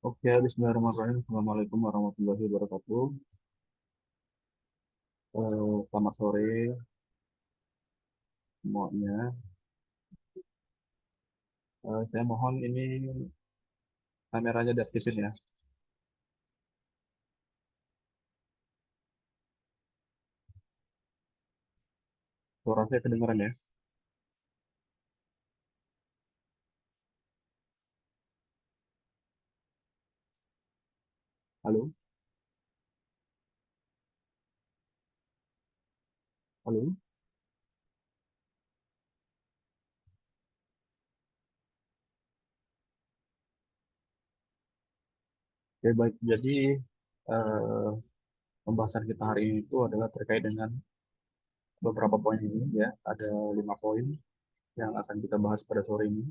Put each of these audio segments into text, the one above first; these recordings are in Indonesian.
Oke, bismillahirrahmanirrahim. Assalamualaikum warahmatullahi wabarakatuh. Selamat sore semuanya. Saya mohon ini kameranya diaktifin ya. Suara saya kedengaran ya. Halo, halo. Oke, baik. Jadi eh, pembahasan kita hari ini itu adalah terkait dengan beberapa poin ini ya. Ada 5 poin yang akan kita bahas pada sore ini.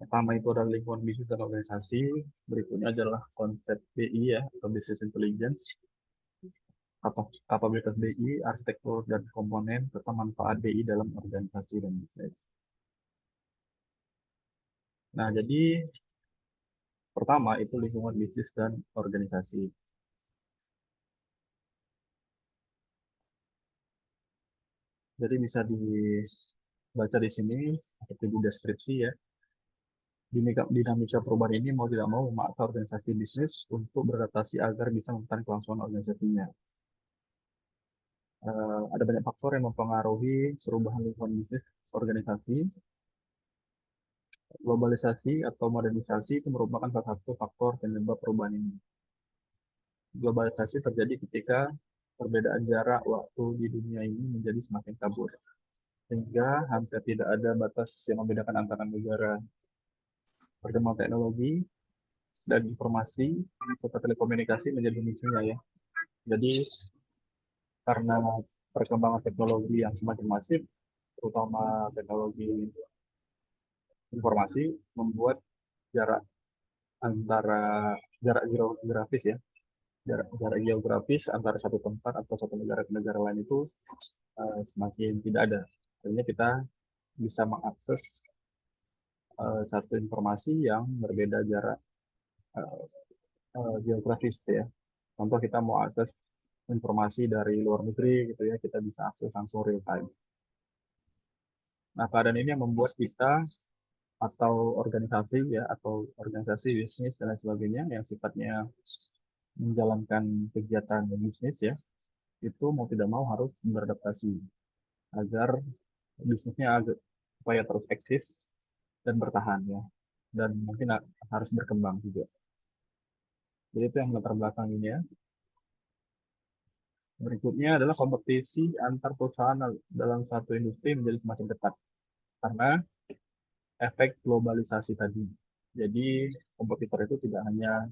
Pertama itu adalah lingkungan bisnis dan organisasi. Berikutnya adalah konsep BI ya, atau Business Intelligence. Kapabilitas BI, arsitektur dan komponen, serta manfaat BI dalam organisasi dan bisnis. Nah, jadi pertama itu lingkungan bisnis dan organisasi. Jadi bisa dibaca di sini seperti di deskripsi ya. Dinamika perubahan ini mau tidak mau memaksa organisasi bisnis untuk beradaptasi agar bisa mempertahankan kelangsungan organisasinya. Ada banyak faktor yang mempengaruhi perubahan lingkungan bisnis organisasi. Globalisasi atau modernisasi itu merupakan salah satu faktor penyebab perubahan ini. Globalisasi terjadi ketika perbedaan jarak waktu di dunia ini menjadi semakin kabur, sehingga hampir tidak ada batas yang membedakan antara negara. Perkembangan teknologi dan informasi serta telekomunikasi menjadi pemicunya ya. Jadi karena perkembangan teknologi yang semakin masif, terutama teknologi informasi, membuat jarak antara geografis ya, jarak geografis antara satu tempat atau satu negara ke negara lain itu semakin tidak ada. Akhirnya kita bisa mengakses satu informasi yang berbeda jarak uh, geografis ya. Contoh kita mau akses informasi dari luar negeri gitu ya, kita bisa akses langsung real time. Nah, keadaan ini yang membuat kita atau organisasi ya atau organisasi bisnis dan lain sebagainya yang sifatnya menjalankan kegiatan bisnis ya, itu mau tidak mau harus beradaptasi agar bisnisnya supaya terus eksis dan bertahan ya, dan mungkin harus berkembang juga. Jadi itu yang latar belakang ini ya. Berikutnya adalah kompetisi antar perusahaan dalam satu industri menjadi semakin ketat karena efek globalisasi tadi. Jadi kompetitor itu tidak hanya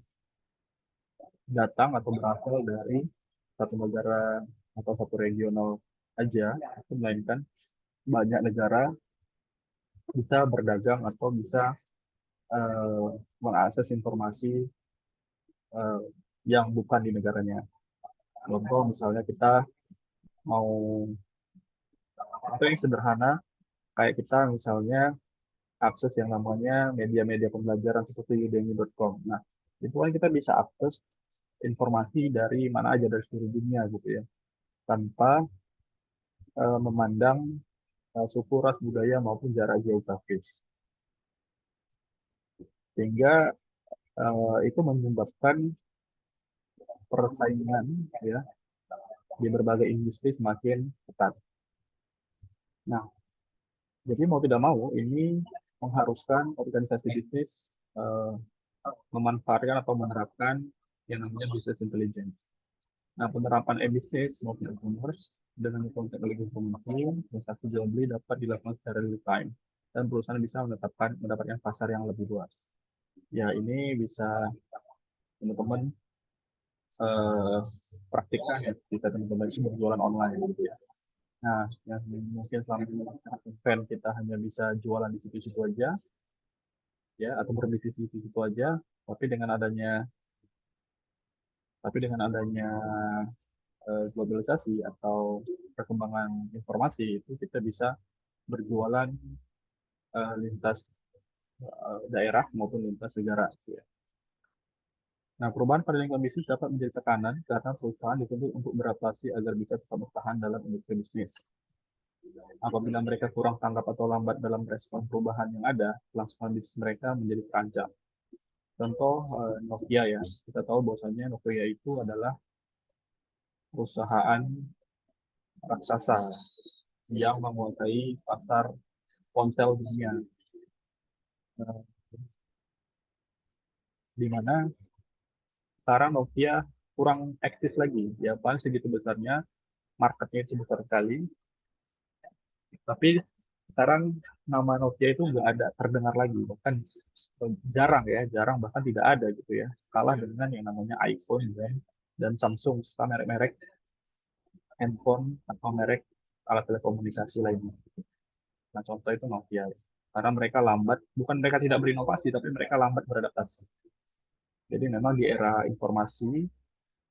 datang atau berasal dari satu negara atau satu regional aja, melainkan banyak negara bisa berdagang atau bisa eh, mengakses informasi eh, yang bukan di negaranya. Contoh misalnya kita mau, itu yang sederhana, kayak kita misalnya akses yang namanya media-media pembelajaran seperti udemy.com. Nah, itu kan kita bisa akses informasi dari mana aja dari seluruh dunia gitu ya, tanpa memandang suku, ras, budaya maupun jarak geografis. Sehingga itu menyebabkan persaingan ya di berbagai industri semakin ketat. Nah, jadi mau tidak mau ini mengharuskan organisasi bisnis eh, memanfaatkan atau menerapkan yang namanya business intelligence. Nah, penerapan e-business maupun e-commerce dengan teknologi informasi, transaksi jual beli dapat dilakukan secara real time dan perusahaan bisa mendapatkan pasar yang lebih luas. Ya, ini bisa teman-teman eh, praktikkan ya jika teman-teman itu berjualan online gitu ya. Nah, yang mungkin selama ini event kita hanya bisa jualan di situ-situ aja, ya, atau berbisnis di situ aja, tapi dengan adanya globalisasi atau perkembangan informasi itu kita bisa berjualan lintas daerah maupun lintas negara gitu ya. Nah, perubahan pada lingkungan bisnis dapat menjadi tekanan karena perusahaan dituntut untuk beradaptasi agar bisa tetap bertahan dalam industri bisnis. Apabila mereka kurang tanggap atau lambat dalam respon perubahan yang ada, kelangsungan bisnis mereka menjadi terancam. Contoh Nokia ya, kita tahu bahwasanya Nokia itu adalah perusahaan raksasa yang menguasai pasar ponsel dunia, Eh, di mana sekarang Nokia kurang eksis lagi, ya paling segitu besarnya, marketnya itu besar sekali, tapi sekarang nama Nokia itu nggak ada terdengar lagi, bahkan jarang ya, jarang bahkan tidak ada gitu ya, kalah dengan yang namanya iPhone dan Samsung, serta merek-merek handphone atau merek alat telekomunikasi lainnya. Nah, contoh itu Nokia. Karena mereka lambat, bukan mereka tidak berinovasi, tapi mereka lambat beradaptasi. Jadi memang di era informasi,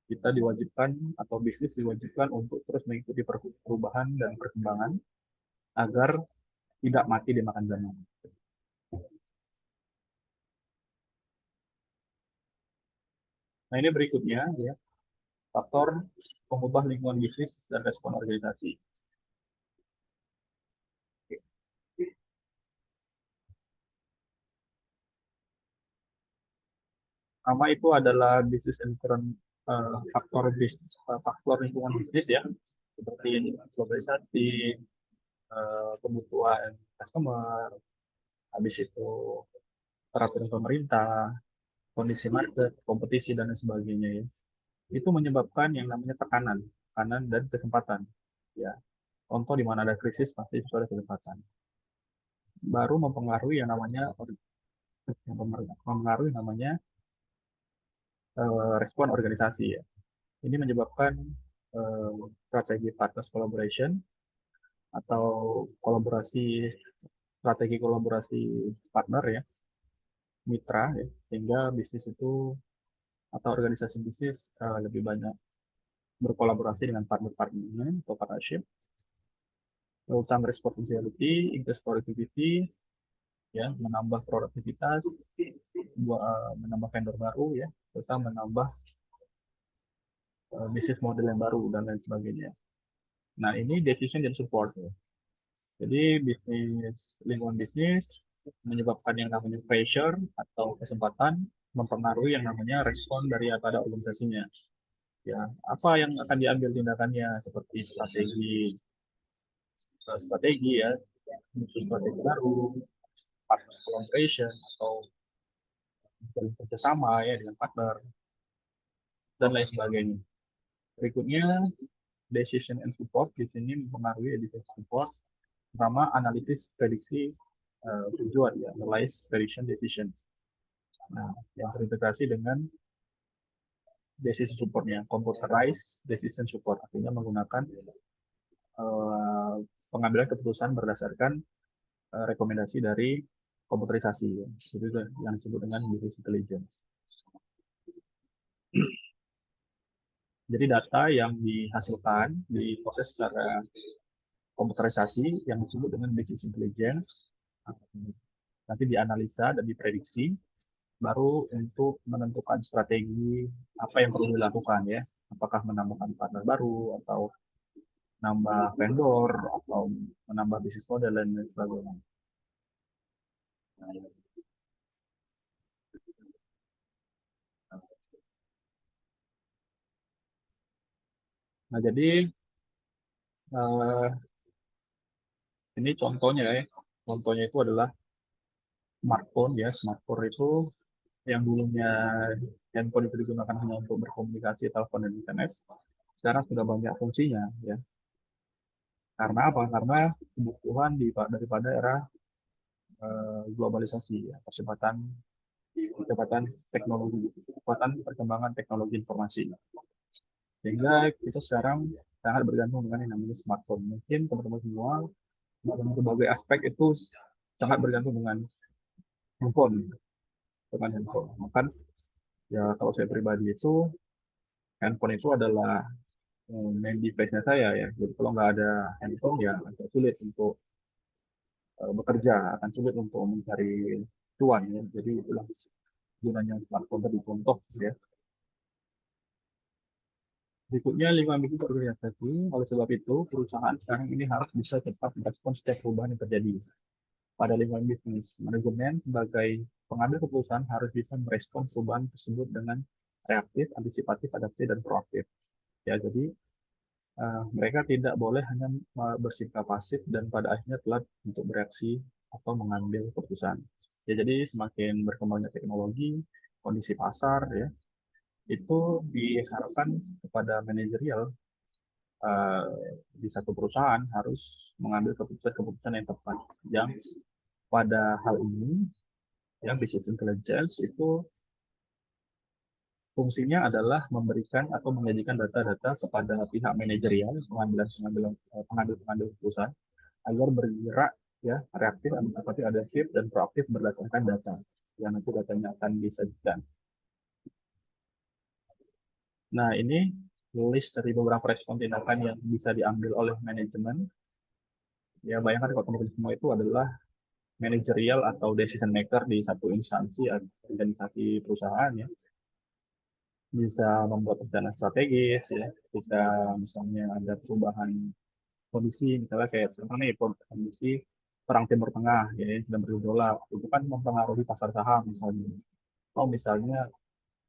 kita diwajibkan atau bisnis diwajibkan untuk terus mengikuti perubahan dan perkembangan agar tidak mati dimakan zaman. Nah, ini berikutnya ya, faktor pengubah lingkungan bisnis dan respon organisasi. Pertama itu adalah business environment, faktor lingkungan bisnis ya, seperti globalisasi, kebutuhan customer, habis itu peraturan pemerintah, kondisi market, kompetisi dan lain sebagainya ya. Itu menyebabkan yang namanya tekanan, tekanan dan kesempatan. Ya, contoh di mana ada krisis pasti itu ada kesempatan. Baru mempengaruhi yang namanya mempengaruhi namanya respon organisasi ya. Ini menyebabkan strategi partners collaboration atau kolaborasi strategi kolaborasi partner ya, mitra ya, sehingga bisnis itu atau organisasi bisnis lebih banyak berkolaborasi dengan partner-partnernya atau partnership, utang responsibility, increase productivity, ya, menambah produktivitas, menambah vendor baru, ya, serta menambah bisnis model yang baru dan lain sebagainya. Nah, ini decision dan support. Ya. Jadi lingkungan bisnis menyebabkan yang namanya pressure atau kesempatan mempengaruhi yang namanya respon dari pada organisasinya. Ya, apa yang akan diambil tindakannya seperti strategi ya, muncul strategi baru, partner collaboration atau kerjasama ya dengan partner dan lain sebagainya. Berikutnya decision and support di sini mempengaruhi decision support, pertama analisis prediksi tujuan ya, analyze prediction decision. Nah, yang terintegrasi dengan decision supportnya, computerized decision support, artinya menggunakan uh, pengambilan keputusan berdasarkan rekomendasi dari komputerisasi, ya. Itu yang disebut dengan business intelligence. Jadi data yang dihasilkan diproses secara komputerisasi yang disebut dengan business intelligence, nanti dianalisa dan diprediksi, baru untuk menentukan strategi apa yang perlu dilakukan ya, apakah menambahkan partner baru atau nambah vendor atau menambah bisnis model dan sebagainya. Nah, jadi uh, ini contohnya ya, contohnya itu adalah smartphone ya, smartphone itu yang dulunya handphone itu digunakan hanya untuk berkomunikasi, telepon dan SMS, sekarang sudah banyak fungsinya ya. Karena apa? Karena kebutuhan daripada era globalisasi ya, percepatan teknologi, percepatan perkembangan teknologi informasi. Sehingga kita sekarang sangat bergantung dengan yang namanya smartphone. Mungkin teman-teman semua dalam berbagai aspek itu sangat bergantung dengan handphone, dengan handphone. Bahkan ya kalau saya pribadi itu handphone itu adalah main device-nya saya ya. Jadi kalau nggak ada handphone ya agak sulit untuk bekerja, akan sulit untuk mencari cuan ya. Jadi itulah gunanya smartphone tadi contoh ya. Berikutnya, lingkungan bisnis organisasi. Oleh sebab itu, perusahaan sekarang ini harus bisa cepat merespons setiap perubahan yang terjadi pada lingkungan bisnis. Manajemen sebagai pengambil keputusan harus bisa merespons perubahan tersebut dengan reaktif, antisipatif, adaptif, dan proaktif. Ya, jadi mereka tidak boleh hanya bersikap pasif dan pada akhirnya telat untuk bereaksi atau mengambil keputusan. Ya, jadi semakin berkembangnya teknologi, kondisi pasar, ya, itu diharapkan kepada manajerial eh, di satu perusahaan harus mengambil keputusan-keputusan yang tepat. Yang pada hal ini, ya, business intelligence itu fungsinya adalah memberikan atau menyajikan data-data kepada pihak manajerial, pengambil keputusan agar bergerak, ya, reaktif, antisipatif, adaptif, dan proaktif berdasarkan data yang nanti datanya akan disajikan. Nah, ini list dari beberapa respon tindakan yang bisa diambil oleh manajemen. Ya, bayangkan kalau teman-teman semua itu adalah manajerial atau decision maker di satu instansi atau organisasi perusahaan, ya. Bisa membuat rencana strategis, ya. Jika misalnya ada perubahan kondisi, misalnya kayak sekarang nih kondisi perang Timur Tengah, ya, yang sedang bergejolak, itu kan mempengaruhi pasar saham misalnya. Oh, misalnya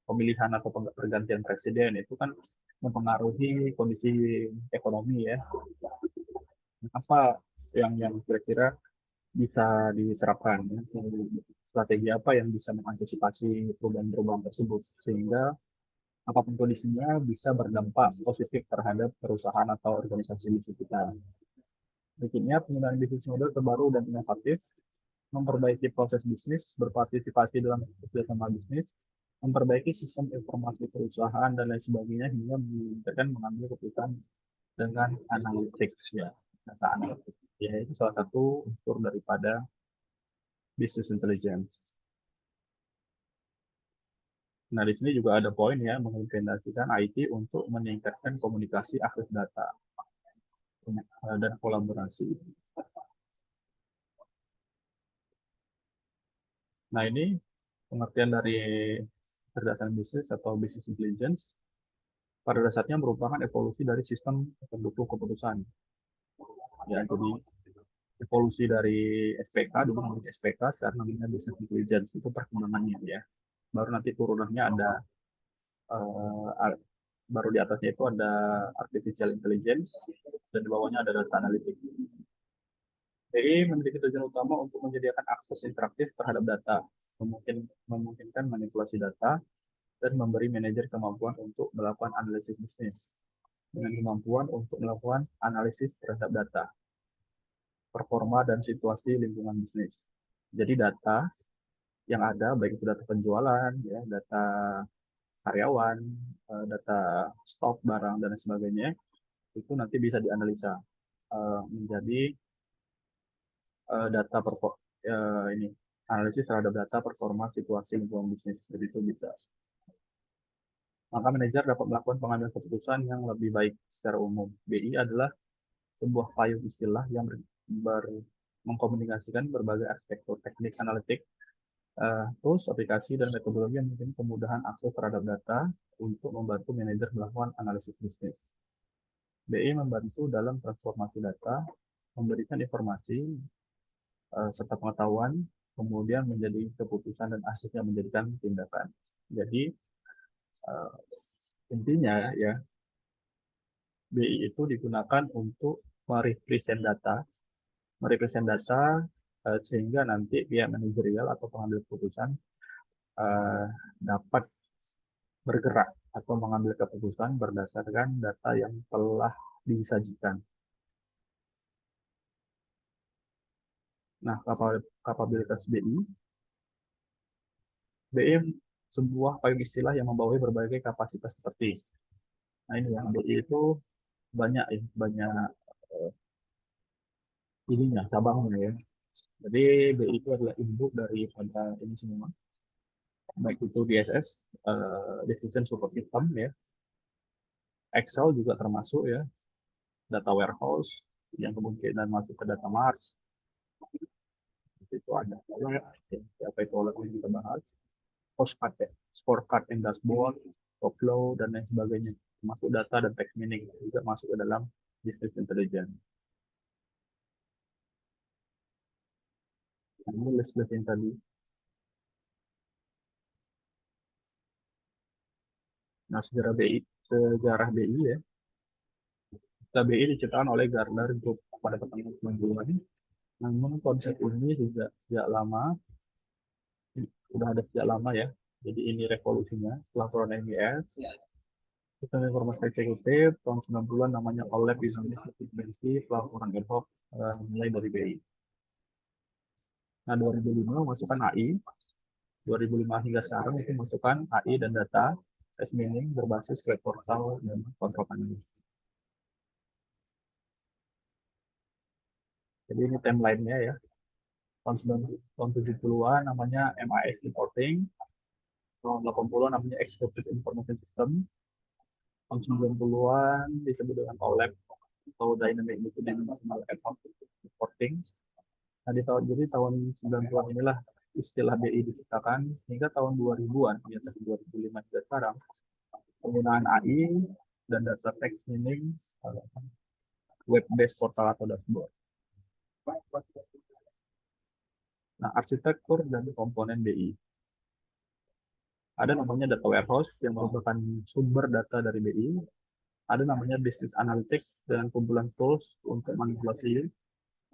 pemilihan atau pergantian presiden itu kan mempengaruhi kondisi ekonomi, ya. Apa yang kira-kira bisa diterapkan, ya? Strategi apa yang bisa mengantisipasi perubahan-perubahan tersebut sehingga apapun kondisinya bisa berdampak positif terhadap perusahaan atau organisasi bisnis kita. Berikutnya, penggunaan bisnis model terbaru dan inovatif, memperbaiki proses bisnis, berpartisipasi dalam kerjasama bisnis, memperbaiki sistem informasi perusahaan dan lain sebagainya hingga memudahkan mengambil keputusan dengan analitik, ya, data analitik. Ya, itu salah satu unsur daripada business intelligence. Nah, di sini juga ada poin, ya, mengimplementasikan IT untuk meningkatkan komunikasi akses data dan kolaborasi. Nah, ini pengertian dari kecerdasan bisnis atau business intelligence pada dasarnya merupakan evolusi dari sistem pendukung keputusan. Ya, jadi evolusi dari SPK, dulu namanya SPK, sekarang namanya business intelligence, itu perkembangannya, ya. Baru nanti turunannya ada uh, baru di atasnya itu ada artificial intelligence dan di bawahnya ada data analytics. BI memiliki tujuan utama untuk menyediakan akses interaktif terhadap data, memungkinkan manipulasi data, dan memberi manajer kemampuan untuk melakukan analisis bisnis dengan kemampuan untuk melakukan analisis terhadap data, performa, dan situasi lingkungan bisnis. Jadi data yang ada, baik itu data penjualan, ya, data karyawan, data stok barang, dan sebagainya, itu nanti bisa dianalisa menjadi data ini analisis terhadap data performa situasi lingkungan bisnis. Jadi itu bisa. Maka manajer dapat melakukan pengambilan keputusan yang lebih baik secara umum. BI adalah sebuah payung istilah yang mengkomunikasikan berbagai arsitektur teknik analitik, tools, aplikasi, dan metodologi yang mungkin kemudahan akses terhadap data untuk membantu manajer melakukan analisis bisnis. BI membantu dalam transformasi data, memberikan informasi serta pengetahuan, kemudian menjadi keputusan dan akhirnya menjadikan tindakan. Jadi intinya, ya, BI itu digunakan untuk merepresent data sehingga nanti pihak manajerial atau pengambil keputusan dapat bergerak atau mengambil keputusan berdasarkan data yang telah disajikan. Nah, kapabilitas BI sebuah payung istilah yang membawahi berbagai kapasitas seperti. Nah, ini yang BI itu banyak, ya, banyak ininya, cabangnya, ya. Jadi BI itu adalah induk daripada ini semua, baik itu DSS, Decision Support System, ya. Excel juga termasuk, ya, data warehouse yang kemungkinan masuk ke data mart, itu ada. Ya, apa itu oleh yang kita bahas, scorecard, and dashboard, workflow, dan lain sebagainya. masuk data dan text meaning juga masuk ke dalam business intelligence. Nah, ini list-list yang tadi. Nah, sejarah BI ya. BI diciptakan oleh Gartner Group pada pertengahan 90-an. Namun konsep ini juga sejak lama, sudah ada sejak lama ya. Jadi ini revolusinya, pelaporan MES, sistem informasi eksekutif, tahun 90-an namanya OLAP Indonesia Dimensi, pelaporan ad hoc, mulai dari BI. Nah, 2005 masukkan AI, 2005 hingga sekarang itu masukkan AI dan data, test mining berbasis web portal dan kontrol panel. Jadi ini timeline-nya ya. Tahun 70-an namanya MIS Reporting, tahun 80-an namanya Executive Information System, tahun 90-an disebut dengan OLAP atau Dynamic Multidimensional Ad Hoc Reporting. Nah, jadi tahun 90-an inilah istilah BI diciptakan hingga tahun 2000-an, ya 2005 hingga sekarang, penggunaan AI dan data text mining web-based portal atau dashboard. Nah, arsitektur dan komponen BI. Ada namanya data warehouse yang merupakan sumber data dari BI. Ada namanya business analytics dengan kumpulan tools untuk manipulasi,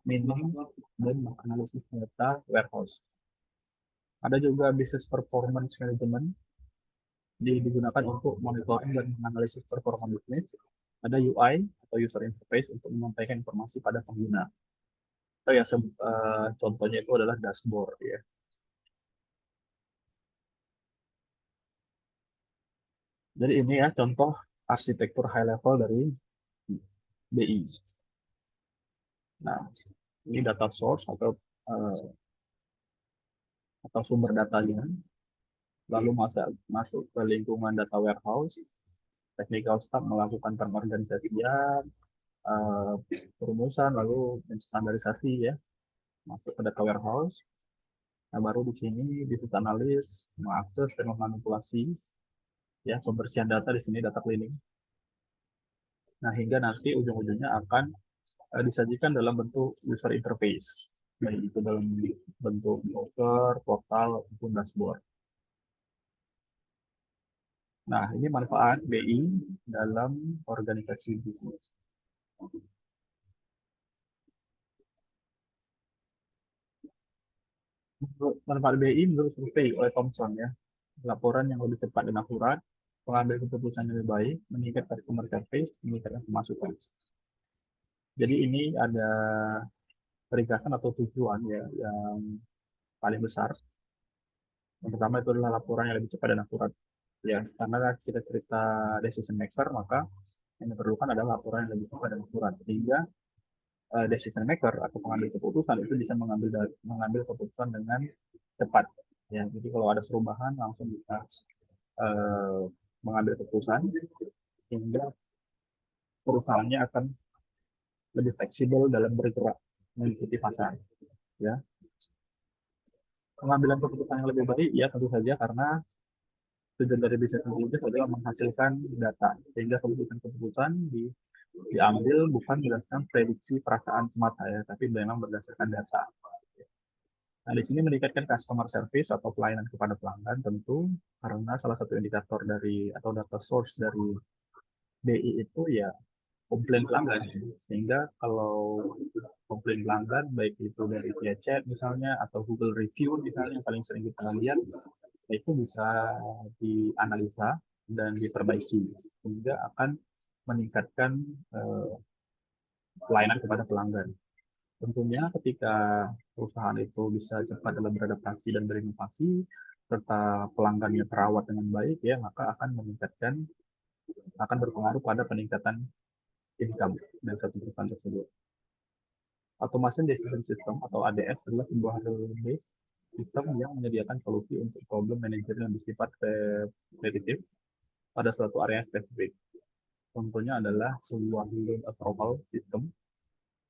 mining, dan menganalisis data warehouse. Ada juga business performance management digunakan untuk monitoring dan menganalisis performa bisnis. Ada UI atau user interface untuk menyampaikan informasi pada pengguna. Atau ya contohnya itu adalah dashboard ya. Jadi ini ya contoh arsitektur high level dari BI. Nah, ini data source atau sumber datanya. Lalu masuk ke lingkungan data warehouse. Technical staff melakukan pengorganisasian, perumusan, lalu standarisasi ya, masuk ke data warehouse. Nah, baru di sini business analis mengakses dan memanipulasi ya pembersihan data di sini data cleaning. Nah, hingga nanti ujung-ujungnya akan disajikan dalam bentuk user interface, baik itu dalam bentuk browser, portal, ataupun dashboard. Nah, ini manfaat BI dalam organisasi bisnis. Manfaat BI menurut survei oleh Thomson ya, laporan yang lebih cepat dan akurat, pengambil keputusan yang lebih baik, meningkatkan customer service, meningkatkan pemasukan. Jadi ini ada peringkatan atau tujuan ya yang paling besar. Yang pertama itu adalah laporan yang lebih cepat dan akurat. Ya, karena kita cerita decision maker, maka yang diperlukan adalah laporan yang lebih cepat dan akurat. Sehingga decision maker atau pengambil keputusan itu bisa mengambil keputusan dengan cepat. Ya, jadi kalau ada perubahan langsung bisa uh, mengambil keputusan sehingga perusahaannya akan lebih fleksibel dalam bergerak mengikuti pasar. Ya, pengambilan keputusan yang lebih baik ya tentu saja karena tujuan dari bisnis intelligence adalah menghasilkan data sehingga keputusan-keputusan diambil bukan berdasarkan prediksi perasaan semata ya, tapi memang berdasarkan data. Nah, di sini meningkatkan customer service atau pelayanan kepada pelanggan tentu karena salah satu indikator dari atau data source dari BI itu ya komplain pelanggan. Sehingga kalau komplain pelanggan baik itu dari via chat misalnya atau Google review misalnya yang paling sering kita lihat itu bisa dianalisa dan diperbaiki sehingga akan meningkatkan eh, pelayanan kepada pelanggan. Tentunya ketika perusahaan itu bisa cepat dalam beradaptasi dan berinovasi, serta pelanggannya terawat dengan baik, ya maka akan berpengaruh pada peningkatan income dari satu perusahaan tersebut. Automation Decision System atau ADS adalah sebuah rule-based sistem yang menyediakan solusi untuk problem manager yang bersifat repetitif pada suatu area spesifik. Contohnya adalah sebuah loan approval system.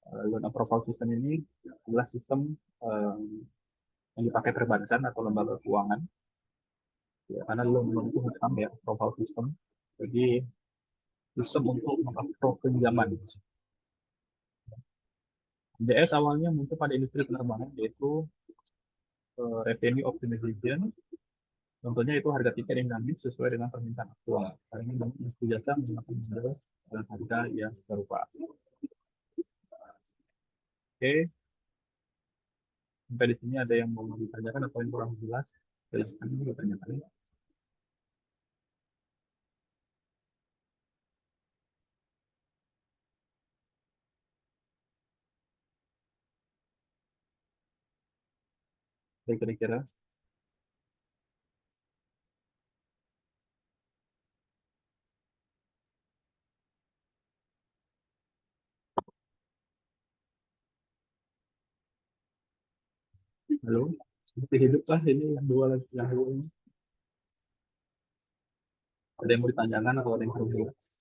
Loan approval system ini adalah sistem yang dipakai perbankan atau lembaga keuangan. Ya, karena loan itu hutang ya, approval system. Jadi sistem untuk mengapprove pinjaman. DS awalnya muncul pada industri penerbangan yaitu revenue optimization. Contohnya itu harga tiket yang dinamis sesuai dengan permintaan aktual. Karena banyak industri jasa menggunakan model dan harga yang serupa. Oke, sampai di sini ada yang mau ditanyakan atau yang kurang jelas? Silahkan ditanyakan. Kira-kira. Halo, seperti hidup lah ini yang dua yang dua ini. Ada yang mau ditanyakan atau ada yang kurang jelas?